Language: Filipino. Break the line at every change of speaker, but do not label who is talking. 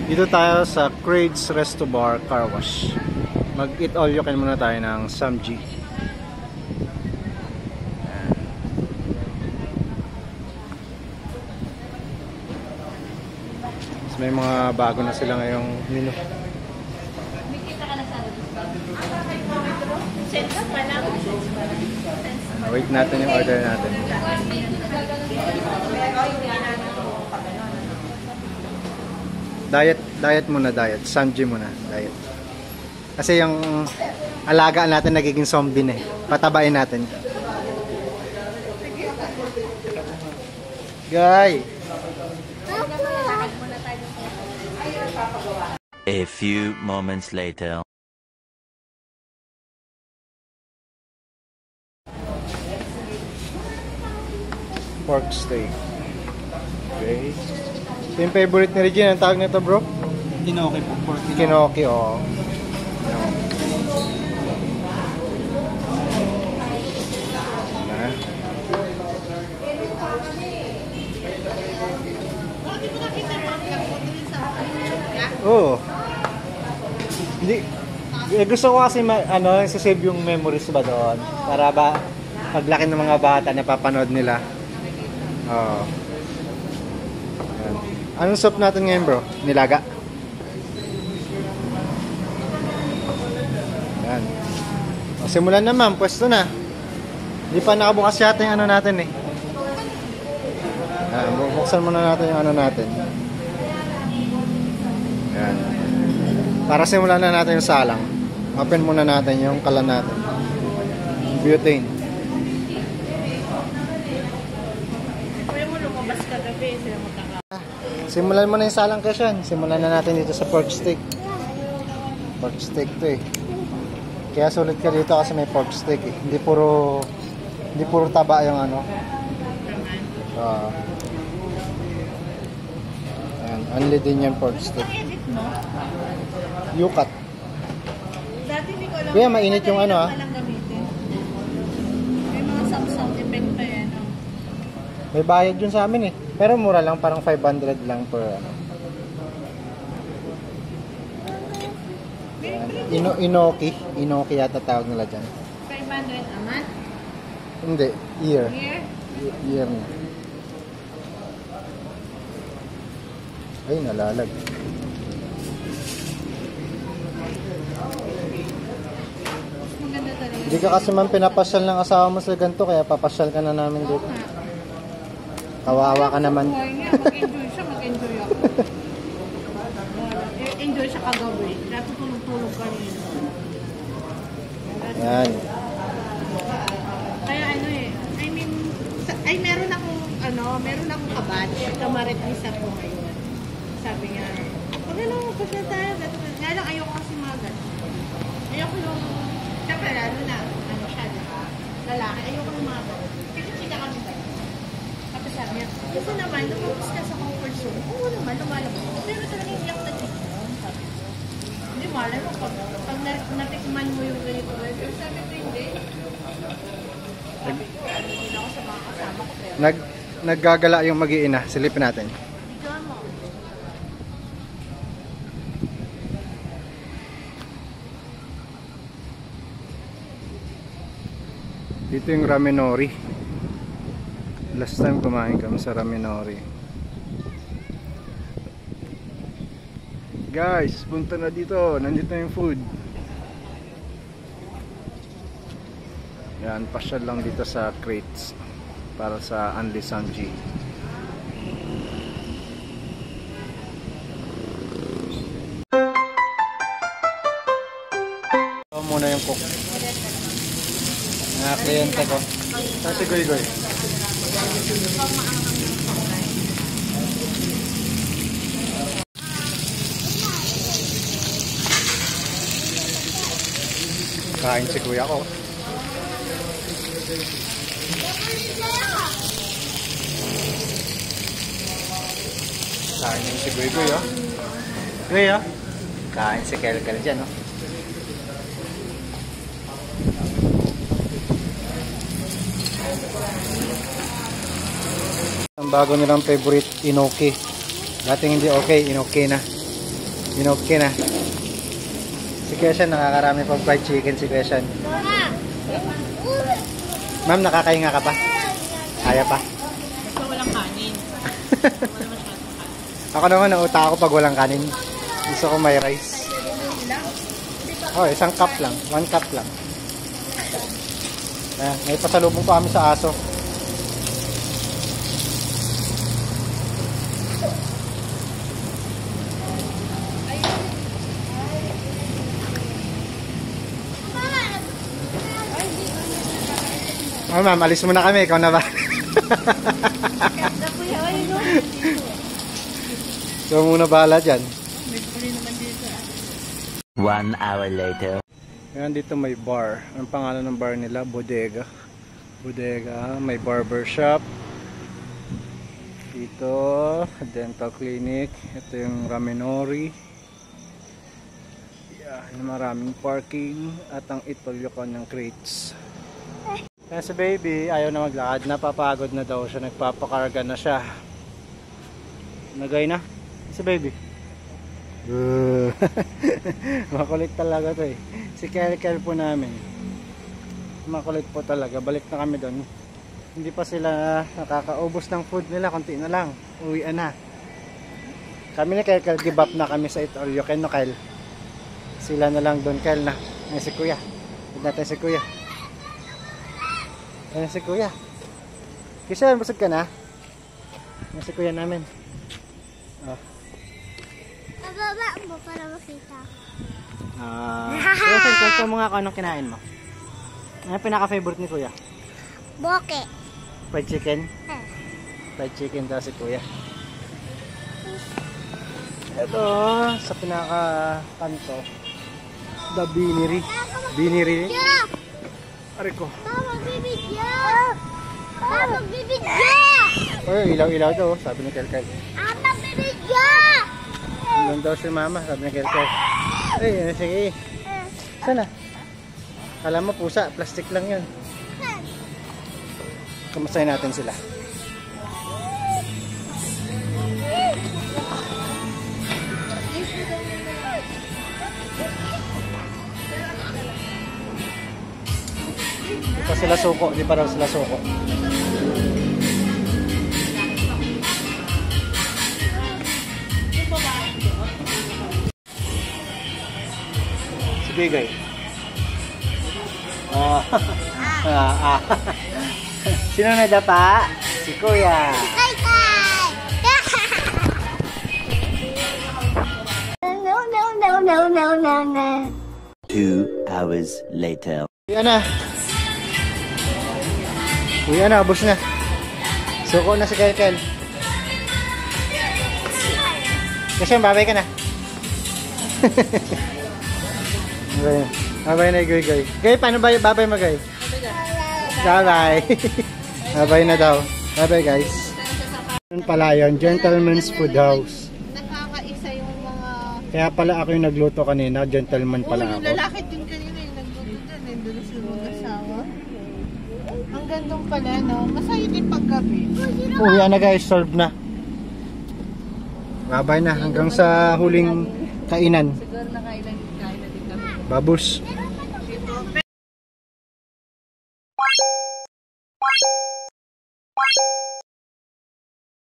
Dito tayo sa Crade's Resto Bar Car Wash. Mag-eat all you can muna tayo ng Samji. May mga bago na sila ngayong menu. Wait natin yung order natin. Diet muna, diet. Samji muna, diet. Kasi yung alagaan natin nagiging zombie na eh. Patabain natin. Guy!
A few moments later.
Pork steak. Okay. Ito yung favorite ni Regine. Ang tawag nito, bro?
Kinoki po. Pork
Kinoki, oo. Oo. Hindi. Gusto ko kasi sasave yung memories ba doon. Para ba paglaki ng mga bata napapanood nila. Oo. Anong soup natin ngayon, bro? Nilaga? Yan. O, simulan naman. Pwesto na. Hindi pa nakabukas yata yung ano natin eh. Yan. Buksan muna natin yung ano natin. Yan. Para simulan na natin yung salang. Open muna natin yung kalan natin. Butane. Simulan mo na yung salang question. Simulan na natin dito sa pork steak. Pork steak to eh. Kaya sulit ka dito kasi may pork steak eh. Hindi puro taba yung ano. Ayan, only din yung pork steak. Yukat. Kaya mainit yung ano ah.
May mga samsam effect pa yan.
May bayad yun sa amin eh. Pero mura lang, parang 500 lang per ano. Inoki yata tawag nila dyan.
500 a month?
Hindi, year. Year na. Ay, nalalag.
Maganda talaga.
Hindi ka kasi man pinapasyal ng asawa mo sa ganito, kaya papasyal ka na namin dito. Kawawa ka naman.
Mag-enjoy siya, mag-enjoy ako. Enjoy siya kagabi. Dapat tulog-tulog ka rin.
Yan.
Kaya ano eh, I mean, meron akong kabatch. Kamaretisa ko ngayon. Sabi nga, pag ano, pasya tayo. Nga lang, ayoko kasi magat. Ayoko yung, siyempre lalo na, ano siya, diba? Lalaki, ayoko yung magat. Kasi chika kami ba? Tapos sabi niya, kasi naman, lumabas ka sa comfort zone. Oo naman, lumalabas. Pero talaga hindi ako nag-take yun, sabi ko. Hindi, malay mo, pag natikman mo yung ganito, sabi ko hindi. Hindi ako sa mga kasama ko, pero
Naggagala yung mag-iina. Silipin natin.
ikaw mo.
Dito yung Ramenori. Last time kumain kami sa Ramenori. Guys, punta na dito. Nandito na yung food. Yan, pasyal lang dito sa Crates para sa Anli Samji. Ito muna yung cook. Mga kliyente ko. Kasi goy-goy. Kain si kuya ko. Kain yung si Goy-Goy, oh. Goy, oh. Kain si Kel-Kel dyan, oh. Ang bago nilang favorite, inoki. Dating hindi okay, inoki na. Inoke na. Si Question, nakakarami pang fried chicken si Question. Ma'am, nakakahinga ka pa? Kaya pa?
Basta walang kanin. Wala masyadong kanin.
Ako naman, nauta ako pag walang kanin. Gusto ko may rice. Oh, isang cup lang. 1 cup lang. May pasalubong pa kami sa aso. Oh, ma'am, alis muna kami. Ikaw na ba? Ikaw muna bahala dyan.
May puli naman dito.
1 hour later.
Ngayon dito may bar. Ang pangalan ng bar nila? Bodega. Bodega. May barber shop. Dito, dental clinic. Ito yung Ramenori. Yan, maraming parking. At ang itolyokan ng crates. Kaya si baby, ayaw na maglakad. Napapagod na daw siya. Nagpapakarga na siya. Nagay na. Si baby. Makulit talaga to eh. Si Kel po namin. Makulit po talaga. Balik na kami doon. Hindi pa sila nakakaubos ng food nila. Konti na lang. Uwian na. Kami ni Kel, give up na kami sa Eat All You Can, no Kel? Sila na lang doon, Kel na. Ay, si Kuya. Huwag natin si Kuya. Ayan si Kuya. Kisha, busog ka na? Ayan si Kuya namin. Oh.
Bababa mo para makita.
Kuya, kwento mo nga kung anong kinain mo. Ano pinaka-favorite ni Kuya?
Boke.
Fried chicken? Fried chicken daw si Kuya. Ito, sa pinaka-kanto, the Biniri. Biniri.
Yeah!
Ari ko.
Mama, bibidya! Mama, bibidya!
Oy, ilaw-ilaw daw, sabi ni Kel.
Mama, bibidya!
Doon daw si Mama, sabi ni Kel. Ay, sige. Sana? Alam mo, pusa, plastic lang yun. Kamustahin natin sila. Di pa sila suko, di pa raw sila suko. Si Bigay. Sino nadapa? Si Kuya.
Kay Kay! No, no, no, no, no, no, no.
2 hours later.
Uwi na. Uwi na, ubos na. Suko na si Kel. Kasi babay ka na. Babay na, Goy. Goy, paano ba babay mo, Goy? Bye-bye. Bye-bye na daw. Bye-bye, guys. Yun pala yun, Gentleman's Food House.
Nakakaisa yung mga...
Kaya pala ako yung nagluto kanina, gentleman pala
yung
ako.
lalaki din kanina yung nagluto doon. Nandun sila mag-asawa. Ang gandong pala, no? Masaya din paggabi.
Oh, yan na guys, serve na. Bye-bye na, hanggang sa huling kainan.
Siguro nakailan na din kami.
Babus.